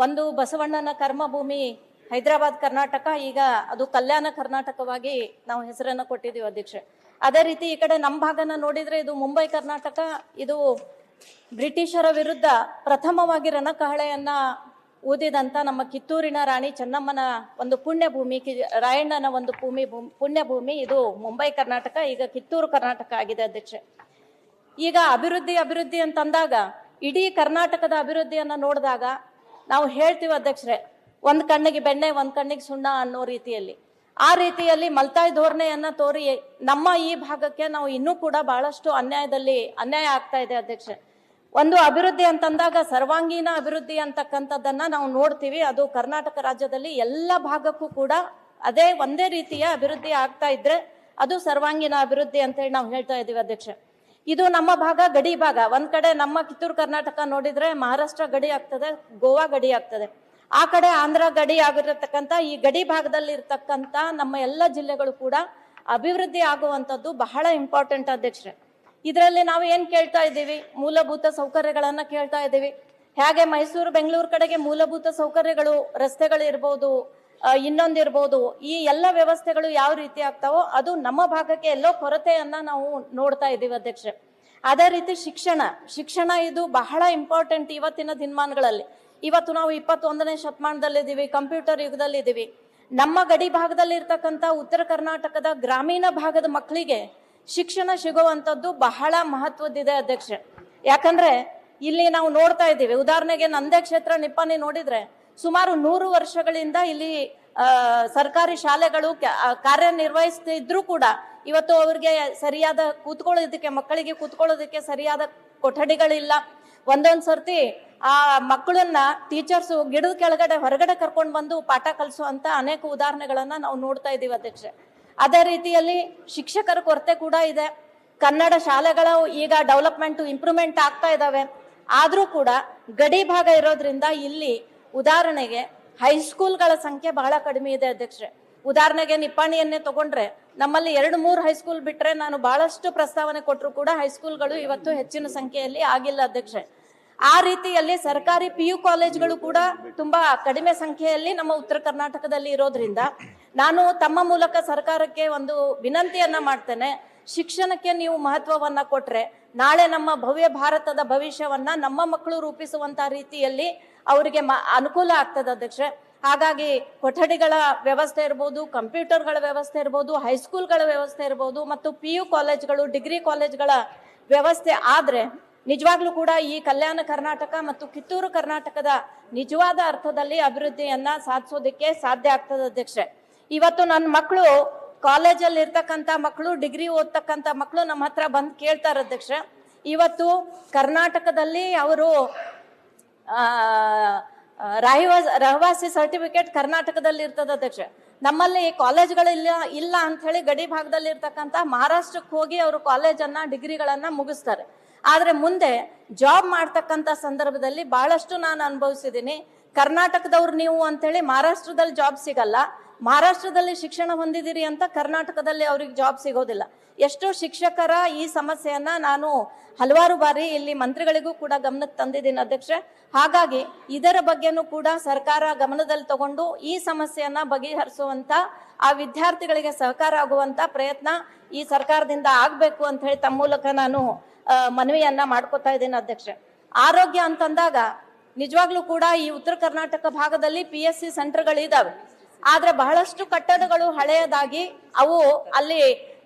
ಒಂದು ಬಸವಣ್ಣನ ಕರ್ಮಭೂಮಿ ಹೈದರಾಬಾದ್ ಕರ್ನಾಟಕ, ಈಗ ಅದು ಕಲ್ಯಾಣ ಕರ್ನಾಟಕವಾಗಿ ನಾವು ಹೆಸರನ್ನು ಕೊಟ್ಟಿದ್ದೀವಿ ಅಧ್ಯಕ್ಷೆ. ಅದೇ ರೀತಿ ಈ ಕಡೆ ನಮ್ಮ ಭಾಗನ ನೋಡಿದ್ರೆ ಇದು ಮುಂಬೈ ಕರ್ನಾಟಕ. ಇದು ಬ್ರಿಟಿಷರ ವಿರುದ್ಧ ಪ್ರಥಮವಾಗಿ ರಣಕಹಳೆಯನ್ನ ಊದಿದಂತ ನಮ್ಮ ಕಿತ್ತೂರಿನ ರಾಣಿ ಚೆನ್ನಮ್ಮನ ಒಂದು ಪುಣ್ಯಭೂಮಿ, ರಾಯಣ್ಣನ ಒಂದು ಪುಣ್ಯಭೂಮಿ ಇದು ಮುಂಬೈ ಕರ್ನಾಟಕ, ಈಗ ಕಿತ್ತೂರು ಕರ್ನಾಟಕ ಆಗಿದೆ ಅಧ್ಯಕ್ಷೆ. ಈಗ ಅಭಿವೃದ್ಧಿ ಅಂತಂದಾಗ ಇಡೀ ಕರ್ನಾಟಕದ ಅಭಿವೃದ್ಧಿಯನ್ನ ನೋಡಿದಾಗ ನಾವು ಹೇಳ್ತೀವಿ ಅಧ್ಯಕ್ಷರೇ, ಒಂದ್ ಕಣ್ಣಿಗೆ ಬೆಣ್ಣೆ ಒಂದ್ ಕಣ್ಣಿಗೆ ಸುಣ್ಣ ಅನ್ನೋ ರೀತಿಯಲ್ಲಿ, ಆ ರೀತಿಯಲ್ಲಿ ಮಲ್ತಾಯಿ ಧೋರಣೆಯನ್ನ ತೋರಿ ನಮ್ಮ ಈ ಭಾಗಕ್ಕೆ ನಾವು ಇನ್ನೂ ಕೂಡ ಬಹಳಷ್ಟು ಅನ್ಯಾಯ ಆಗ್ತಾ ಇದೆ ಅಧ್ಯಕ್ಷೆ. ಒಂದು ಅಭಿವೃದ್ಧಿ ಅಂತಂದಾಗ ಸರ್ವಾಂಗೀಣ ಅಭಿವೃದ್ಧಿ ಅಂತಕ್ಕಂಥದ್ದನ್ನ ನಾವು ನೋಡ್ತೀವಿ. ಅದು ಕರ್ನಾಟಕ ರಾಜ್ಯದಲ್ಲಿ ಎಲ್ಲ ಭಾಗಕ್ಕೂ ಕೂಡ ಒಂದೇ ರೀತಿಯ ಅಭಿವೃದ್ಧಿ ಆಗ್ತಾ ಇದ್ರೆ ಅದು ಸರ್ವಾಂಗೀಣ ಅಭಿವೃದ್ಧಿ ಅಂತ ಹೇಳಿ ನಾವು ಹೇಳ್ತಾ ಇದೀವಿ ಅಧ್ಯಕ್ಷೆ. ಇದು ನಮ್ಮ ಭಾಗ ಗಡಿ ಭಾಗ. ಒಂದ್ ಕಡೆ ನಮ್ಮ ಕಿತ್ತೂರು ಕರ್ನಾಟಕ ನೋಡಿದ್ರೆ ಮಹಾರಾಷ್ಟ್ರ ಗಡಿ ಆಗ್ತದೆ, ಗೋವಾ ಗಡಿ ಆಗ್ತದೆ, ಆ ಕಡೆ ಆಂಧ್ರ ಗಡಿ ಆಗಿರತಕ್ಕಂತ ಈ ಗಡಿ ಭಾಗದಲ್ಲಿ ಇರ್ತಕ್ಕಂತ ನಮ್ಮ ಎಲ್ಲ ಜಿಲ್ಲೆಗಳು ಕೂಡ ಅಭಿವೃದ್ಧಿ ಆಗುವಂತದ್ದು ಬಹಳ ಇಂಪಾರ್ಟೆಂಟ್ ಅಧ್ಯಕ್ಷರೇ. ಇದರಲ್ಲಿ ನಾವು ಏನ್ ಕೇಳ್ತಾ ಇದ್ದೀವಿ, ಮೂಲಭೂತ ಸೌಕರ್ಯಗಳನ್ನ ಕೇಳ್ತಾ ಇದ್ದೀವಿ. ಹೇಗೆ ಮೈಸೂರು ಬೆಂಗಳೂರು ಕಡೆಗೆ ಮೂಲಭೂತ ಸೌಕರ್ಯಗಳು, ರಸ್ತೆಗಳು ಇರ್ಬೋದು, ಇನ್ನೊಂದಿರ್ಬೋದು, ಈ ಎಲ್ಲ ವ್ಯವಸ್ಥೆಗಳು ಯಾವ ರೀತಿ ಆಗ್ತಾವೋ ಅದು ನಮ್ಮ ಭಾಗಕ್ಕೆ ಎಲ್ಲೋ ಕೊರತೆಯನ್ನ ನಾವು ನೋಡ್ತಾ ಇದ್ದೀವಿ ಅಧ್ಯಕ್ಷೆ. ಅದೇ ರೀತಿ ಶಿಕ್ಷಣ ಇದು ಬಹಳ ಇಂಪಾರ್ಟೆಂಟ್ ಇವತ್ತಿನ ದಿನಮಾನಗಳಲ್ಲಿ. ಇವತ್ತು ನಾವು 21ನೇ ಶತಮಾನದಲ್ಲಿದ್ದೀವಿ, ಕಂಪ್ಯೂಟರ್ ಯುಗದಲ್ಲಿ ಇದ್ದೀವಿ. ನಮ್ಮ ಗಡಿ ಭಾಗದಲ್ಲಿ ಇರ್ತಕ್ಕಂಥ ಉತ್ತರ ಕರ್ನಾಟಕದ ಗ್ರಾಮೀಣ ಭಾಗದ ಮಕ್ಕಳಿಗೆ ಶಿಕ್ಷಣ ಸಿಗುವಂಥದ್ದು ಬಹಳ ಮಹತ್ವದ್ದಿದೆ ಅಧ್ಯಕ್ಷೆ. ಯಾಕಂದ್ರೆ ಇಲ್ಲಿ ನಾವು ನೋಡ್ತಾ ಇದ್ದೀವಿ, ಉದಾಹರಣೆಗೆ ನಂದೇ ಕ್ಷೇತ್ರ ನಿಪ್ಪಾಣಿ ನೋಡಿದ್ರೆ ಸುಮಾರು 100 ವರ್ಷಗಳಿಂದ ಇಲ್ಲಿ ಸರ್ಕಾರಿ ಶಾಲೆಗಳು ಕಾರ್ಯನಿರ್ವಹಿಸ್ತಿದ್ರು ಕೂಡ ಇವತ್ತು ಅವ್ರಿಗೆ ಸರಿಯಾದ ಮಕ್ಕಳಿಗೆ ಕೂತ್ಕೊಳ್ಳೋದಕ್ಕೆ ಸರಿಯಾದ ಕೊಠಡಿಗಳಿಲ್ಲ. ಒಂದೊಂದ್ ಸರ್ತಿ ಆ ಮಕ್ಕಳನ್ನ ಟೀಚರ್ಸ್ ಗಿಡದ ಕೆಳಗಡೆ ಹೊರಗಡೆ ಕರ್ಕೊಂಡು ಬಂದು ಪಾಠ ಕಲಿಸುವಂತ ಅನೇಕ ಉದಾಹರಣೆಗಳನ್ನ ನಾವು ನೋಡ್ತಾ ಇದೀವಿ ಅಧ್ಯಕ್ಷೆ. ಅದೇ ರೀತಿಯಲ್ಲಿ ಶಿಕ್ಷಕರ ಕೊರತೆ ಕೂಡ ಇದೆ. ಕನ್ನಡ ಶಾಲೆಗಳು ಈಗ ಇಂಪ್ರೂವ್ಮೆಂಟ್ ಆಗ್ತಾ ಇದಾವೆ. ಆದ್ರೂ ಕೂಡ ಗಡಿ ಭಾಗ ಇರೋದ್ರಿಂದ ಇಲ್ಲಿ ಉದಾಹರಣೆಗೆ ಹೈಸ್ಕೂಲ್ಗಳ ಸಂಖ್ಯೆ ಬಹಳ ಕಡಿಮೆ ಇದೆ ಅಧ್ಯಕ್ಷೆ. ಉದಾಹರಣೆಗೆ ನಿಪ್ಪಾಣಿಯನ್ನೇ ತಗೊಂಡ್ರೆ ನಮ್ಮಲ್ಲಿ 2-3 ಹೈಸ್ಕೂಲ್ ಬಿಟ್ರೆ, ನಾನು ಬಹಳಷ್ಟು ಪ್ರಸ್ತಾವನೆ ಕೊಟ್ಟರು ಕೂಡ ಹೈಸ್ಕೂಲ್ಗಳು ಇವತ್ತು ಹೆಚ್ಚಿನ ಸಂಖ್ಯೆಯಲ್ಲಿ ಆಗಿಲ್ಲ ಅಧ್ಯಕ್ಷೆ. ಆ ರೀತಿಯಲ್ಲಿ ಸರ್ಕಾರಿ PU ಕಾಲೇಜ್ಗಳು ಕೂಡ ತುಂಬಾ ಕಡಿಮೆ ಸಂಖ್ಯೆಯಲ್ಲಿ ನಮ್ಮ ಉತ್ತರ ಕರ್ನಾಟಕದಲ್ಲಿ ಇರೋದ್ರಿಂದ ನಾನು ತಮ್ಮ ಮೂಲಕ ಸರ್ಕಾರಕ್ಕೆ ಒಂದು ವಿನಂತಿಯನ್ನ ಮಾಡ್ತೇನೆ. ಶಿಕ್ಷಣಕ್ಕೆ ನೀವು ಮಹತ್ವವನ್ನ ಕೊಟ್ರೆ ನಾಳೆ ನಮ್ಮ ಭವ್ಯ ಭಾರತದ ಭವಿಷ್ಯವನ್ನ ನಮ್ಮ ಮಕ್ಕಳು ರೂಪಿಸುವಂತ ರೀತಿಯಲ್ಲಿ ಅವರಿಗೆ ಅನುಕೂಲ ಆಗ್ತದೆ ಅಧ್ಯಕ್ಷೆ. ಹಾಗಾಗಿ ಕೊಠಡಿಗಳ ವ್ಯವಸ್ಥೆ ಇರ್ಬೋದು, ಕಂಪ್ಯೂಟರ್ಗಳ ವ್ಯವಸ್ಥೆ ಇರ್ಬೋದು, ಹೈಸ್ಕೂಲ್ಗಳ ವ್ಯವಸ್ಥೆ ಇರ್ಬೋದು, ಮತ್ತು PU ಕಾಲೇಜ್ಗಳು, ಡಿಗ್ರಿ ಕಾಲೇಜ್ಗಳ ವ್ಯವಸ್ಥೆ ಆದ್ರೆ ನಿಜವಾಗ್ಲೂ ಕೂಡ ಈ ಕಲ್ಯಾಣ ಕರ್ನಾಟಕ ಮತ್ತು ಕಿತ್ತೂರು ಕರ್ನಾಟಕದ ನಿಜವಾದ ಅರ್ಥದಲ್ಲಿ ಅಭಿವೃದ್ಧಿಯನ್ನ ಸಾಧಿಸೋದಕ್ಕೆ ಸಾಧ್ಯ ಆಗ್ತದೆ ಅಧ್ಯಕ್ಷೆ. ಇವತ್ತು ನನ್ನ ಮಕ್ಕಳು, ಕಾಲೇಜಲ್ಲಿ ಇರ್ತಕ್ಕಂಥ ಮಕ್ಕಳು, ಡಿಗ್ರಿ ಓದ್ತಕ್ಕಂಥ ಮಕ್ಕಳು ನಮ್ಮ ಹತ್ರ ಬಂದು ಕೇಳ್ತಾರೆ ಅಧ್ಯಕ್ಷೆ, ಇವತ್ತು ಕರ್ನಾಟಕದಲ್ಲಿ ಅವರು ರಹವಾಸಿ ಸರ್ಟಿಫಿಕೇಟ್ ಕರ್ನಾಟಕದಲ್ಲಿ ಇರ್ತದ ಅಧ್ಯಕ್ಷ. ನಮ್ಮಲ್ಲಿ ಕಾಲೇಜ್ಗಳಿಲ್ಲ ಅಂತ ಹೇಳಿ ಗಡಿ ಭಾಗದಲ್ಲಿ ಇರ್ತಕ್ಕಂಥ ಮಹಾರಾಷ್ಟ್ರಕ್ಕೆ ಹೋಗಿ ಅವರು ಕಾಲೇಜನ್ನ ಡಿಗ್ರಿಗಳನ್ನ ಮುಗಿಸ್ತಾರೆ. ಆದ್ರೆ ಮುಂದೆ ಜಾಬ್ ಮಾಡ್ತಕ್ಕಂಥ ಸಂದರ್ಭದಲ್ಲಿ ಬಹಳಷ್ಟು ನಾನು ಅನುಭವಿಸಿದ್ದೀನಿ. ಕರ್ನಾಟಕದವ್ರು ನೀವು ಅಂತ ಹೇಳಿ ಮಹಾರಾಷ್ಟ್ರದಲ್ಲಿ ಜಾಬ್ ಸಿಗಲ್ಲ, ಮಹಾರಾಷ್ಟ್ರದಲ್ಲಿ ಶಿಕ್ಷಣ ಹೊಂದಿದಿರಿ ಅಂತ ಕರ್ನಾಟಕದಲ್ಲಿ ಅವ್ರಿಗೆ ಜಾಬ್ ಸಿಗೋದಿಲ್ಲ. ಎಷ್ಟೋ ಶಿಕ್ಷಕರ ಈ ಸಮಸ್ಯೆಯನ್ನ ನಾನು ಹಲವಾರು ಬಾರಿ ಇಲ್ಲಿ ಮಂತ್ರಿಗಳಿಗೂ ಕೂಡ ಗಮನಕ್ಕೆ ತಂದಿದ್ದೀನಿ ಅಧ್ಯಕ್ಷೆ. ಹಾಗಾಗಿ ಇದರ ಬಗ್ಗೆನೂ ಕೂಡ ಸರ್ಕಾರ ಗಮನದಲ್ಲಿ ತಗೊಂಡು ಈ ಸಮಸ್ಯೆಯನ್ನ ಬಗೆಹರಿಸುವಂತ, ಆ ವಿದ್ಯಾರ್ಥಿಗಳಿಗೆ ಸಹಕಾರ ಆಗುವಂತ ಪ್ರಯತ್ನ ಈ ಸರ್ಕಾರದಿಂದ ಆಗ್ಬೇಕು ಅಂತ ಹೇಳಿ ತಮ್ಮ ಮೂಲಕ ನಾನು ಮನವಿಯನ್ನ ಮಾಡ್ಕೋತಾ ಇದ್ದೀನಿ ಅಧ್ಯಕ್ಷೆ. ಆರೋಗ್ಯ ಅಂತಂದಾಗ ನಿಜವಾಗ್ಲೂ ಕೂಡ ಈ ಉತ್ತರ ಕರ್ನಾಟಕ ಭಾಗದಲ್ಲಿ PSC ಸೆಂಟರ್ಗಳಿದಾವೆ. ಆದ್ರೆ ಬಹಳಷ್ಟು ಕಟ್ಟಡಗಳು ಹಳೆಯದಾಗಿ ಅವು ಅಲ್ಲಿ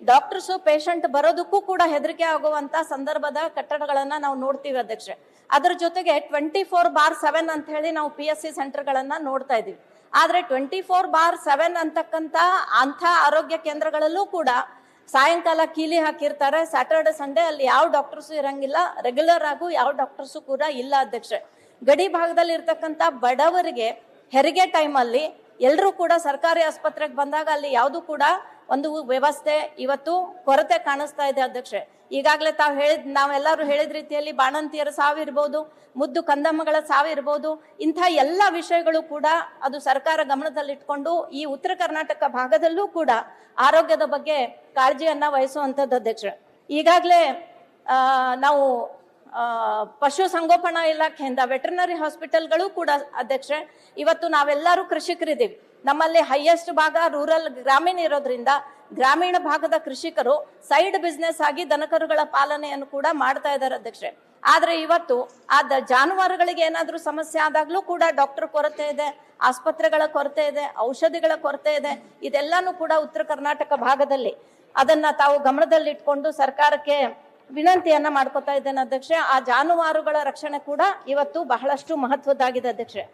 ಡಾಕ್ಟರ್ಸು ಪೇಷಂಟ್ ಬರೋದಕ್ಕೂ ಕೂಡ ಹೆದರಿಕೆ ಆಗುವಂತ ಸಂದರ್ಭದ ಕಟ್ಟಡಗಳನ್ನ ನಾವು ನೋಡ್ತೀವಿ ಅಧ್ಯಕ್ಷೆ. ಅದ್ರ ಜೊತೆಗೆ 24/7 ಅಂತ ಹೇಳಿ ನಾವು PSC ಸೆಂಟರ್ಗಳನ್ನ ನೋಡ್ತಾ ಇದೀವಿ. ಆದ್ರೆ 24/7 ಅಂತಕ್ಕಂತ ಆರೋಗ್ಯ ಕೇಂದ್ರಗಳಲ್ಲೂ ಕೂಡ ಸಾಯಂಕಾಲ ಕೀಲಿ ಹಾಕಿರ್ತಾರೆ. ಸ್ಯಾಟರ್ಡೆ ಸಂಡೇ ಅಲ್ಲಿ ಯಾವ ಡಾಕ್ಟರ್ಸು ಇರಂಗಿಲ್ಲ, ರೆಗ್ಯುಲರ್ ಆಗು ಯಾವ ಡಾಕ್ಟರ್ಸು ಕೂಡ ಇಲ್ಲ ಅಧ್ಯಕ್ಷೆ. ಗಡಿ ಭಾಗದಲ್ಲಿ ಇರ್ತಕ್ಕಂಥ ಬಡವರಿಗೆ ಹೆರಿಗೆ ಟೈಮಲ್ಲಿ ಎಲ್ಲರೂ ಕೂಡ ಸರ್ಕಾರಿ ಆಸ್ಪತ್ರೆಗೆ ಬಂದಾಗ ಅಲ್ಲಿ ಯಾವುದು ಕೂಡ ಒಂದು ವ್ಯವಸ್ಥೆ ಇವತ್ತು ಕೊರತೆ ಕಾಣಿಸ್ತಾ ಇದೆ ಅಧ್ಯಕ್ಷೆ. ಈಗಾಗಲೇ ನಾವೆಲ್ಲರೂ ಹೇಳಿದ ರೀತಿಯಲ್ಲಿ ಬಾಣಂತಿಯರ ಸಾವಿರ್ಬೋದು, ಮುದ್ದು ಕಂದಮ್ಮಗಳ ಸಾವಿರ್ಬೋದು, ಇಂಥ ಎಲ್ಲ ವಿಷಯಗಳು ಕೂಡ ಅದು ಸರ್ಕಾರ ಗಮನದಲ್ಲಿಟ್ಕೊಂಡು ಈ ಉತ್ತರ ಕರ್ನಾಟಕ ಭಾಗದಲ್ಲೂ ಕೂಡ ಆರೋಗ್ಯದ ಬಗ್ಗೆ ಕಾಳಜಿಯನ್ನ ವಹಿಸುವಂಥದ್ದು ಅಧ್ಯಕ್ಷ. ಈಗಾಗಲೇ ನಾವು ಪಶು ಸಂಗೋಪನಾ ಇಲಾಖೆಯಿಂದ ವೆಟರ್ನರಿ ಹಾಸ್ಪಿಟಲ್ಗಳು ಕೂಡ ಅಧ್ಯಕ್ಷೆ ಇವತ್ತು ನಾವೆಲ್ಲರೂ ಕೃಷಿಕರಿದ್ದೀವಿ. ನಮ್ಮಲ್ಲಿ ಹೈಯೆಸ್ಟ್ ಭಾಗ ರೂರಲ್ ಗ್ರಾಮೀಣ ಇರೋದ್ರಿಂದ ಗ್ರಾಮೀಣ ಭಾಗದ ಕೃಷಿಕರು ಸೈಡ್ ಬಿಸ್ನೆಸ್ ಆಗಿ ದನಕರುಗಳ ಪಾಲನೆಯನ್ನು ಕೂಡ ಮಾಡ್ತಾ ಇದ್ದಾರೆ ಅಧ್ಯಕ್ಷೆ. ಆದ್ರೆ ಇವತ್ತು ಜಾನುವಾರುಗಳಿಗೆ ಏನಾದ್ರೂ ಸಮಸ್ಯೆ ಆದಾಗ್ಲೂ ಕೂಡ ಡಾಕ್ಟರ್ ಕೊರತೆ ಇದೆ, ಆಸ್ಪತ್ರೆಗಳ ಕೊರತೆ ಇದೆ, ಔಷಧಿಗಳ ಕೊರತೆ ಇದೆ. ಇದೆಲ್ಲಾನು ಕೂಡ ಉತ್ತರ ಕರ್ನಾಟಕ ಭಾಗದಲ್ಲಿ ಅದನ್ನ ತಾವು ಗಮನದಲ್ಲಿಟ್ಕೊಂಡು ಸರ್ಕಾರಕ್ಕೆ ವಿನಂತಿಯನ್ನ ಮಾಡ್ಕೊತಾ ಇದ್ದೇನೆ ಅಧ್ಯಕ್ಷೆ. ಆ ಜಾನುವಾರುಗಳ ರಕ್ಷಣೆ ಕೂಡ ಇವತ್ತು ಬಹಳಷ್ಟು ಮಹತ್ವದ್ದಾಗಿದೆ ಅಧ್ಯಕ್ಷೆ.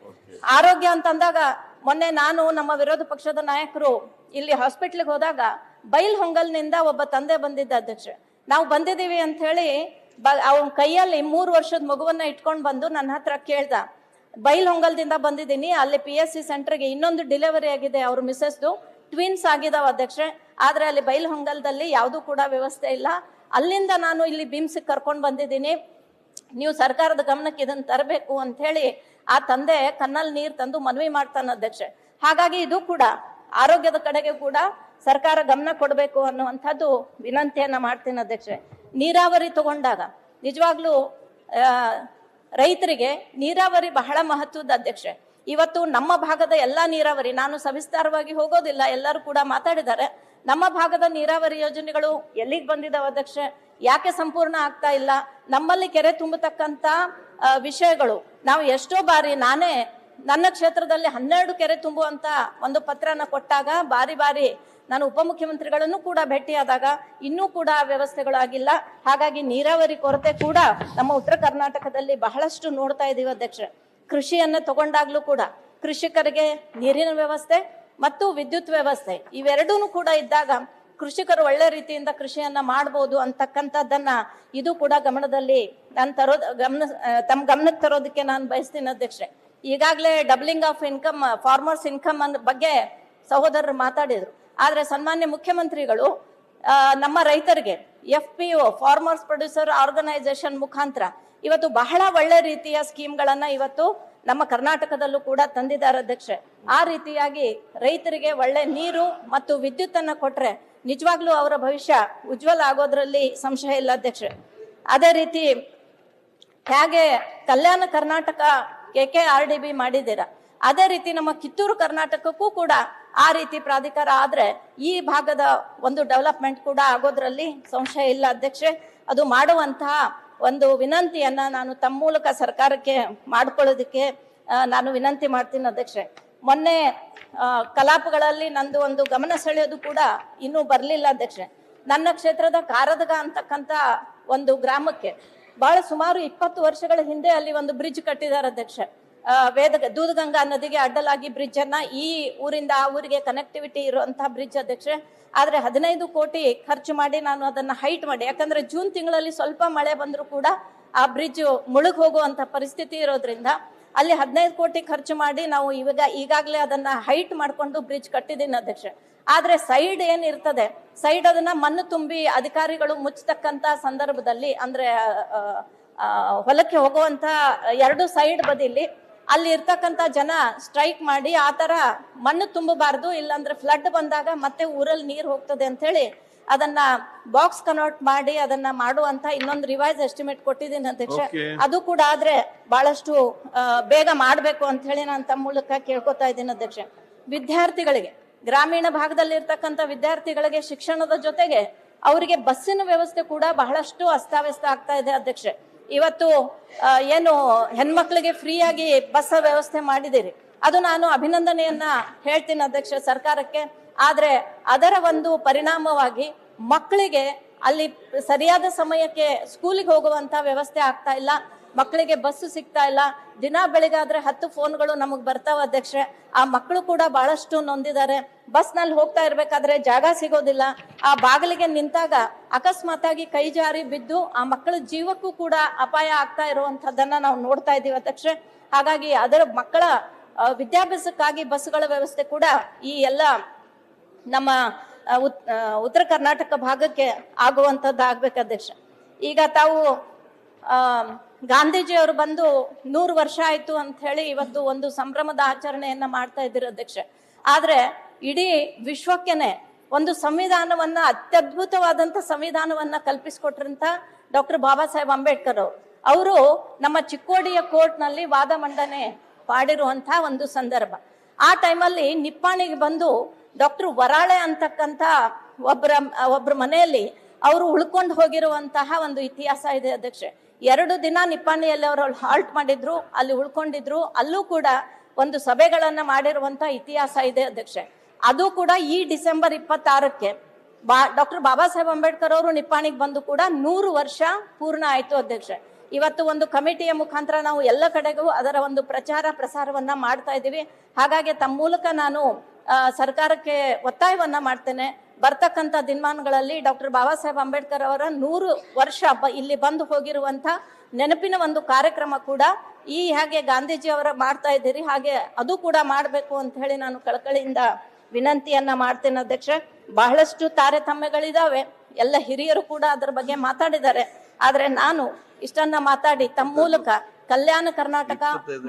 ಆರೋಗ್ಯ ಅಂತಂದಾಗ ಮೊನ್ನೆ ನಾನು ನಮ್ಮ ವಿರೋಧ ಪಕ್ಷದ ನಾಯಕರು ಇಲ್ಲಿ ಹಾಸ್ಪಿಟ್ಲಿಗೆ ಹೋದಾಗ ಬೈಲ್ಹೊಂಗಲ್ನಿಂದ ಒಬ್ಬ ತಂದೆ ಬಂದಿದ್ದ ಅಧ್ಯಕ್ಷೆ. ನಾವು ಬಂದಿದ್ದೀವಿ ಅಂತ ಹೇಳಿ ಅವನ ಕೈಯಲ್ಲಿ 3 ವರ್ಷದ ಮಗುವನ್ನ ಇಟ್ಕೊಂಡು ಬಂದು ನನ್ನ ಹತ್ರ ಕೇಳ್ದ, ಬೈಲ್ಹೊಂಗಲ್ದಿಂದ ಬಂದಿದ್ದೀನಿ, ಅಲ್ಲಿ PSC ಸೆಂಟರ್ಗೆ ಇನ್ನೊಂದು ಡೆಲಿವರಿ ಆಗಿದೆ, ಅವ್ರ ಮಿಸಸ್ದು ಟ್ವಿನ್ಸ್ ಆಗಿದಾವ ಅಧ್ಯಕ್ಷೆ. ಆದ್ರೆ ಅಲ್ಲಿ ಬೈಲ್ಹೊಂಗಲ್ದಲ್ಲಿ ಯಾವ್ದು ಕೂಡ ವ್ಯವಸ್ಥೆ ಇಲ್ಲ, ಅಲ್ಲಿಂದ ನಾನು ಇಲ್ಲಿ ಬಿಮ್ಸಿಗೆ ಕರ್ಕೊಂಡು ಬಂದಿದ್ದೀನಿ, ನೀವು ಸರ್ಕಾರದ ಗಮನಕ್ಕೆ ಇದನ್ನ ತರಬೇಕು ಅಂತ ಹೇಳಿ ಆ ತಂದೆ ಕಣ್ಣಲ್ಲಿ ನೀರು ತಂದು ಮನವಿ ಮಾಡ್ತಾನೆ ಅಧ್ಯಕ್ಷೆ. ಹಾಗಾಗಿ ಇದು ಕೂಡ ಆರೋಗ್ಯದ ಕಡೆಗೆ ಕೂಡ ಸರ್ಕಾರ ಗಮನ ಕೊಡಬೇಕು ಅನ್ನುವಂಥದ್ದು ವಿನಂತಿಯನ್ನ ಮಾಡ್ತೀನಿ ಅಧ್ಯಕ್ಷೆ. ನೀರಾವರಿ ತಗೊಂಡಾಗ ನಿಜವಾಗ್ಲೂ ರೈತರಿಗೆ ನೀರಾವರಿ ಬಹಳ ಮಹತ್ವದ ಅಧ್ಯಕ್ಷೆ. ಇವತ್ತು ನಮ್ಮ ಭಾಗದ ಎಲ್ಲಾ ನೀರಾವರಿ, ನಾನು ಸವಿಸ್ತಾರವಾಗಿ ಹೋಗೋದಿಲ್ಲ, ಎಲ್ಲರೂ ಕೂಡ ಮಾತಾಡಿದ್ದಾರೆ. ನಮ್ಮ ಭಾಗದ ನೀರಾವರಿ ಯೋಜನೆಗಳು ಎಲ್ಲಿಗೆ ಬಂದಿದಾವ ಅಧ್ಯಕ್ಷೆ, ಯಾಕೆ ಸಂಪೂರ್ಣ ಆಗ್ತಾ ಇಲ್ಲ, ನಮ್ಮಲ್ಲಿ ಕೆರೆ ತುಂಬತಕ್ಕಂತ ವಿಷಯಗಳು ನಾವು ಎಷ್ಟೋ ಬಾರಿ ನಾನೇ ನನ್ನ ಕ್ಷೇತ್ರದಲ್ಲಿ 12 ಕೆರೆ ತುಂಬುವಂತ ಒಂದು ಪತ್ರನ ಕೊಟ್ಟಾಗ ಬಾರಿ ನಾನು ಉಪಮುಖ್ಯಮಂತ್ರಿಗಳನ್ನು ಕೂಡ ಭೇಟಿಯಾದಾಗ ಇನ್ನೂ ಕೂಡ ವ್ಯವಸ್ಥೆಗಳಾಗಿಲ್ಲ. ಹಾಗಾಗಿ ನೀರಾವರಿ ಕೊರತೆ ಕೂಡ ನಮ್ಮ ಉತ್ತರ ಕರ್ನಾಟಕದಲ್ಲಿ ಬಹಳಷ್ಟು ನೋಡ್ತಾ ಇದೀವಿ ಅಧ್ಯಕ್ಷೆ. ಕೃಷಿಯನ್ನ ತಗೊಂಡಾಗ್ಲೂ ಕೂಡ ಕೃಷಿಕರಿಗೆ ನೀರಿನ ವ್ಯವಸ್ಥೆ ಮತ್ತು ವಿದ್ಯುತ್ ವ್ಯವಸ್ಥೆ ಇವೆರಡೂ ಕೂಡ ಇದ್ದಾಗ ಕೃಷಿಕರು ಒಳ್ಳೆ ರೀತಿಯಿಂದ ಕೃಷಿಯನ್ನ ಮಾಡಬಹುದು ಅಂತಕ್ಕಂಥದ್ದನ್ನ ಇದು ಕೂಡ ಗಮನದಲ್ಲಿ ನಾನು ತಮ್ಮ ಗಮನಕ್ಕೆ ತರೋದಕ್ಕೆ ನಾನು ಬಯಸ್ತೀನಿ ಅಧ್ಯಕ್ಷೆ. ಈಗಾಗಲೇ doubling of income, farmers income ಬಗ್ಗೆ ಸಹೋದರರು ಮಾತಾಡಿದ್ರು. ಆದ್ರೆ ಸನ್ಮಾನ್ಯ ಮುಖ್ಯಮಂತ್ರಿಗಳು ನಮ್ಮ ರೈತರಿಗೆ FPO, ಫಾರ್ಮರ್ಸ್ ಪ್ರೊಡ್ಯೂಸರ್ ಆರ್ಗನೈಸೇಷನ್ ಮುಖಾಂತರ ಇವತ್ತು ಬಹಳ ಒಳ್ಳೆ ರೀತಿಯ ಸ್ಕೀಮ್ಗಳನ್ನ ಇವತ್ತು ನಮ್ಮ ಕರ್ನಾಟಕದಲ್ಲೂ ಕೂಡ ತಂದಿದ್ದಾರೆ ಅಧ್ಯಕ್ಷೆ. ಆ ರೀತಿಯಾಗಿ ರೈತರಿಗೆ ಒಳ್ಳೆ ನೀರು ಮತ್ತು ವಿದ್ಯುತ್ ಅನ್ನ ಕೊಟ್ರೆ ನಿಜವಾಗ್ಲೂ ಅವರ ಭವಿಷ್ಯ ಉಜ್ವಲ ಆಗೋದ್ರಲ್ಲಿ ಸಂಶಯ ಇಲ್ಲ ಅಧ್ಯಕ್ಷೆ. ಅದೇ ರೀತಿ ಹೇಗೆ ಕಲ್ಯಾಣ ಕರ್ನಾಟಕ KKRDB ಮಾಡಿದ್ದೀರಾ, ಅದೇ ರೀತಿ ನಮ್ಮ ಕಿತ್ತೂರು ಕರ್ನಾಟಕಕ್ಕೂ ಕೂಡ ಆ ರೀತಿ ಪ್ರಾಧಿಕಾರ ಆದ್ರೆ ಈ ಭಾಗದ ಒಂದು ಡೆವಲಪ್ಮೆಂಟ್ ಕೂಡ ಆಗೋದ್ರಲ್ಲಿ ಸಂಶಯ ಇಲ್ಲ ಅಧ್ಯಕ್ಷೆ. ಅದು ಮಾಡುವಂತಹ ಒಂದು ವಿನಂತಿಯನ್ನ ನಾನು ತಮ್ಮ ಮೂಲಕ ಸರ್ಕಾರಕ್ಕೆ ಮಾಡ್ಕೊಳ್ಳೋದಕ್ಕೆ ನಾನು ವಿನಂತಿ ಮಾಡ್ತೀನಿ ಅಧ್ಯಕ್ಷೆ. ಮೊನ್ನೆ ಕಲಾಪಗಳಲ್ಲಿ ನಂದು ಒಂದು ಗಮನ ಸೆಳೆಯೋದು ಕೂಡ ಇನ್ನೂ ಬರ್ಲಿಲ್ಲ ಅಧ್ಯಕ್ಷೆ. ನನ್ನ ಕ್ಷೇತ್ರದ ಕಾರದಗ ಅಂತಕ್ಕಂತ ಒಂದು ಗ್ರಾಮಕ್ಕೆ ಬಹಳ ಸುಮಾರು 20 ವರ್ಷಗಳ ಹಿಂದೆ ಅಲ್ಲಿ ಒಂದು ಬ್ರಿಡ್ಜ್ ಕಟ್ಟಿದ್ದಾರೆ ಅಧ್ಯಕ್ಷೆ. ದೂದಗಂಗಾ ನದಿಗೆ ಅಡ್ಡಲಾಗಿ ಬ್ರಿಡ್ಜ್ ಅನ್ನ ಈ ಊರಿಂದ ಆ ಊರಿಗೆ ಕನೆಕ್ಟಿವಿಟಿ ಇರುವಂತಹ ಬ್ರಿಡ್ಜ್ ಅಧ್ಯಕ್ಷೆ. ಆದ್ರೆ 15 ಕೋಟಿ ಖರ್ಚು ಮಾಡಿ ನಾನು ಅದನ್ನ ಹೈಟ್ ಮಾಡಿ, ಯಾಕಂದ್ರೆ ಜೂನ್ ತಿಂಗಳಲ್ಲಿ ಸ್ವಲ್ಪ ಮಳೆ ಬಂದ್ರು ಕೂಡ ಆ ಬ್ರಿಡ್ಜ್ ಮುಳುಗ್ ಹೋಗುವಂತ ಪರಿಸ್ಥಿತಿ ಇರೋದ್ರಿಂದ ಅಲ್ಲಿ 15 ಕೋಟಿ ಖರ್ಚು ಮಾಡಿ ನಾವು ಈಗಾಗಲೇ ಅದನ್ನ ಹೈಟ್ ಮಾಡ್ಕೊಂಡು ಬ್ರಿಡ್ಜ್ ಕಟ್ಟಿದ್ದೀನಿ ಅಧ್ಯಕ್ಷೆ. ಆದ್ರೆ ಸೈಡ್ ಏನಿರ್ತದೆ, ಸೈಡ್ ಅದನ್ನ ಮಣ್ಣು ತುಂಬಿ ಅಧಿಕಾರಿಗಳು ಮುಚ್ಚತಕ್ಕಂತ ಸಂದರ್ಭದಲ್ಲಿ, ಅಂದ್ರೆ ಹೊಲಕ್ಕೆ ಹೋಗುವಂತ 2 ಸೈಡ್ ಬದಿಲಿ ಅಲ್ಲಿ ಇರ್ತಕ್ಕಂತ ಜನ ಸ್ಟ್ರೈಕ್ ಮಾಡಿ ಆ ತರ ಮಣ್ಣು ತುಂಬಬಾರ್ದು, ಇಲ್ಲಾಂದ್ರೆ ಫ್ಲಡ್ ಬಂದಾಗ ಮತ್ತೆ ಊರಲ್ಲಿ ನೀರು ಹೋಗ್ತದೆ ಅಂತ ಹೇಳಿ ಅದನ್ನ ಬಾಕ್ಸ್ ಕನ್ವರ್ಟ್ ಮಾಡಿ ಅದನ್ನ ಮಾಡುವಂತ ಇನ್ನೊಂದು ರಿವೈಸ್ ಎಸ್ಟಿಮೇಟ್ ಕೊಟ್ಟಿದ್ದೀನಿ ಅಧ್ಯಕ್ಷ. ಅದು ಕೂಡ ಆದ್ರೆ ಬಹಳಷ್ಟು ಬೇಗ ಮಾಡ್ಬೇಕು ಅಂತ ಹೇಳಿ ನಾನು ತಮ್ಮ ಮೂಲಕ ಕೇಳ್ಕೊತಾ ಇದ್ದೀನಿ ಅಧ್ಯಕ್ಷ. ವಿದ್ಯಾರ್ಥಿಗಳಿಗೆ, ಗ್ರಾಮೀಣ ಭಾಗದಲ್ಲಿ ಇರ್ತಕ್ಕಂಥ ವಿದ್ಯಾರ್ಥಿಗಳಿಗೆ ಶಿಕ್ಷಣದ ಜೊತೆಗೆ ಅವರಿಗೆ ಬಸ್ಸಿನ ವ್ಯವಸ್ಥೆ ಕೂಡ ಬಹಳಷ್ಟು ಅಸ್ತವ್ಯಸ್ತ ಆಗ್ತಾ ಇದೆ ಅಧ್ಯಕ್ಷೆ. ಇವತ್ತು ಏನು ಹೆಣ್ಮಕ್ಳಿಗೆ ಫ್ರೀ ಆಗಿ ಬಸ್ ವ್ಯವಸ್ಥೆ ಮಾಡಿದಿರಿ, ಅದು ನಾನು ಅಭಿನಂದನೆಯನ್ನ ಹೇಳ್ತೀನಿ ಅಧ್ಯಕ್ಷ ಸರ್ಕಾರಕ್ಕೆ. ಆದ್ರೆ ಅದರ ಒಂದು ಪರಿಣಾಮವಾಗಿ ಮಕ್ಕಳಿಗೆ ಅಲ್ಲಿ ಸರಿಯಾದ ಸಮಯಕ್ಕೆ ಸ್ಕೂಲಿಗೆ ಹೋಗುವಂತ ವ್ಯವಸ್ಥೆ ಆಗ್ತಾ ಇಲ್ಲ, ಮಕ್ಕಳಿಗೆ ಬಸ್ ಸಿಗ್ತಾ ಇಲ್ಲ. ದಿನ ಬೆಳಿಗಾದ್ರೆ 10 ಫೋನ್ಗಳು ನಮಗ್ ಬರ್ತಾವ ಅಧ್ಯಕ್ಷೆ. ಆ ಮಕ್ಕಳು ಕೂಡ ಬಹಳಷ್ಟು ನೊಂದಿದ್ದಾರೆ. ಬಸ್ ನಲ್ಲಿ ಹೋಗ್ತಾ ಇರ್ಬೇಕಾದ್ರೆ ಜಾಗ ಸಿಗೋದಿಲ್ಲ, ಆ ಬಾಗಿಲಿಗೆ ನಿಂತಾಗ ಅಕಸ್ಮಾತ್ ಆಗಿ ಕೈ ಜಾರಿ ಬಿದ್ದು ಆ ಮಕ್ಕಳ ಜೀವಕ್ಕೂ ಕೂಡ ಅಪಾಯ ಆಗ್ತಾ ಇರುವಂತದ್ದನ್ನ ನಾವು ನೋಡ್ತಾ ಇದೀವಿ ಅಧ್ಯಕ್ಷೆ. ಹಾಗಾಗಿ ಅದರ ಮಕ್ಕಳ ವಿದ್ಯಾಭ್ಯಾಸಕ್ಕಾಗಿ ಬಸ್ಗಳ ವ್ಯವಸ್ಥೆ ಕೂಡ ಈ ಎಲ್ಲ ನಮ್ಮ ಉತ್ತರ ಕರ್ನಾಟಕ ಭಾಗಕ್ಕೆ ಆಗುವಂತದ್ದು ಆಗ್ಬೇಕು ಅಧ್ಯಕ್ಷ. ಈಗ ತಾವು ಗಾಂಧೀಜಿಯವರು ಬಂದು 100 ವರ್ಷ ಆಯ್ತು ಅಂತ ಹೇಳಿ ಇವತ್ತು ಒಂದು ಸಂಭ್ರಮದ ಆಚರಣೆಯನ್ನ ಮಾಡ್ತಾ ಇದ್ದೀರ ಅಧ್ಯಕ್ಷ. ಆದ್ರೆ ಇಡೀ ವಿಶ್ವಕ್ಕೆನೆ ಒಂದು ಸಂವಿಧಾನವನ್ನ, ಅತ್ಯದ್ಭುತವಾದಂತ ಸಂವಿಧಾನವನ್ನ ಕಲ್ಪಿಸಿಕೊಟ್ರಂತ ಡಾಕ್ಟರ್ ಬಾಬಾ ಸಾಹೇಬ್ ಅಂಬೇಡ್ಕರ್ ಅವರು. ಅವರು ನಮ್ಮ ಚಿಕ್ಕೋಡಿಯ ಕೋರ್ಟ್ನಲ್ಲಿ ವಾದ ಮಂಡನೆ ಮಾಡಿರುವಂತಹ ಒಂದು ಸಂದರ್ಭ. ಆ ಟೈಮಲ್ಲಿ ನಿಪ್ಪಾಣಿಗೆ ಬಂದು ಡಾಕ್ಟರ್ ವರಾಳೆ ಅಂತಕ್ಕಂಥ ಒಬ್ಬರ ಮನೆಯಲ್ಲಿ ಅವರು ಉಳ್ಕೊಂಡು ಹೋಗಿರುವಂತಹ ಒಂದು ಇತಿಹಾಸ ಇದೆ ಅಧ್ಯಕ್ಷೆ. 2 ದಿನ ನಿಪ್ಪಾಣಿಯಲ್ಲಿ ಅವರು ಹಾಲ್ಟ್ ಮಾಡಿದ್ರು, ಅಲ್ಲಿ ಉಳ್ಕೊಂಡಿದ್ರು, ಅಲ್ಲೂ ಕೂಡ ಒಂದು ಸಭೆಗಳನ್ನ ಮಾಡಿರುವಂತ ಇತಿಹಾಸ ಇದೆ ಅಧ್ಯಕ್ಷೆ. ಅದು ಕೂಡ ಈ ಡಿಸೆಂಬರ್ 26ಕ್ಕೆ ಡಾಕ್ಟರ್ ಬಾಬಾ ಸಾಹೇಬ್ ಅಂಬೇಡ್ಕರ್ ಅವರು ನಿಪ್ಪಾಣಿಗೆ ಬಂದು ಕೂಡ 100 ವರ್ಷ ಪೂರ್ಣ ಆಯ್ತು ಅಧ್ಯಕ್ಷೆ. ಇವತ್ತು ಒಂದು ಕಮಿಟಿಯ ಮುಖಾಂತರ ನಾವು ಎಲ್ಲ ಕಡೆಗೂ ಅದರ ಒಂದು ಪ್ರಚಾರ ಪ್ರಸಾರವನ್ನ ಮಾಡ್ತಾ ಇದ್ದೀವಿ. ಹಾಗಾಗಿ ತಮ್ಮ ಮೂಲಕ ನಾನು ಸರ್ಕಾರಕ್ಕೆ ಒತ್ತಾಯವನ್ನ ಮಾಡ್ತೇನೆ, ಬರ್ತಕ್ಕಂಥ ದಿನಮಾನಗಳಲ್ಲಿ ಡಾಕ್ಟರ್ ಬಾಬಾ ಸಾಹೇಬ್ ಅಂಬೇಡ್ಕರ್ ಅವರ 100 ವರ್ಷ ಇಲ್ಲಿ ಬಂದು ಹೋಗಿರುವಂತ ನೆನಪಿನ ಒಂದು ಕಾರ್ಯಕ್ರಮ ಕೂಡ ಈ ಹಾಗೆ ಗಾಂಧೀಜಿ ಅವರ ಮಾಡ್ತಾ ಇದ್ದೀರಿ, ಹಾಗೆ ಅದು ಕೂಡ ಮಾಡಬೇಕು ಅಂತ ಹೇಳಿ ನಾನು ಕಳಕಳಿಯಿಂದ ವಿನಂತಿಯನ್ನ ಮಾಡ್ತೇನೆ ಅಧ್ಯಕ್ಷ. ಬಹಳಷ್ಟು ತಾರತಮ್ಯಗಳಿದಾವೆ, ಎಲ್ಲ ಹಿರಿಯರು ಕೂಡ ಅದರ ಬಗ್ಗೆ ಮಾತಾಡಿದ್ದಾರೆ. ಆದ್ರೆ ನಾನು ಇಷ್ಟನ್ನ ಮಾತಾಡಿ ತಮ್ಮ ಮೂಲಕ ಕಲ್ಯಾಣ ಕರ್ನಾಟಕ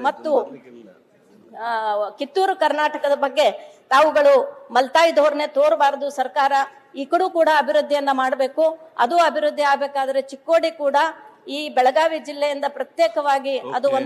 ಮತ್ತು ಕಿತ್ತೂರು ಕರ್ನಾಟಕದ ಬಗ್ಗೆ ತಾವುಗಳು ಮಲ್ತಾಯಿ ಧೋರಣೆ ತೋರಬಾರದು. ಸರ್ಕಾರ ಈ ಕಡೆ ಕೂಡ ಅಭಿವೃದ್ಧಿಯನ್ನ ಮಾಡಬೇಕು. ಅದು ಅಭಿವೃದ್ಧಿ ಆಗ್ಬೇಕಾದ್ರೆ ಚಿಕ್ಕೋಡಿ ಕೂಡ ಈ ಬೆಳಗಾವಿ ಜಿಲ್ಲೆಯಿಂದ ಪ್ರತ್ಯೇಕವಾಗಿ ಅದು ಒಂದು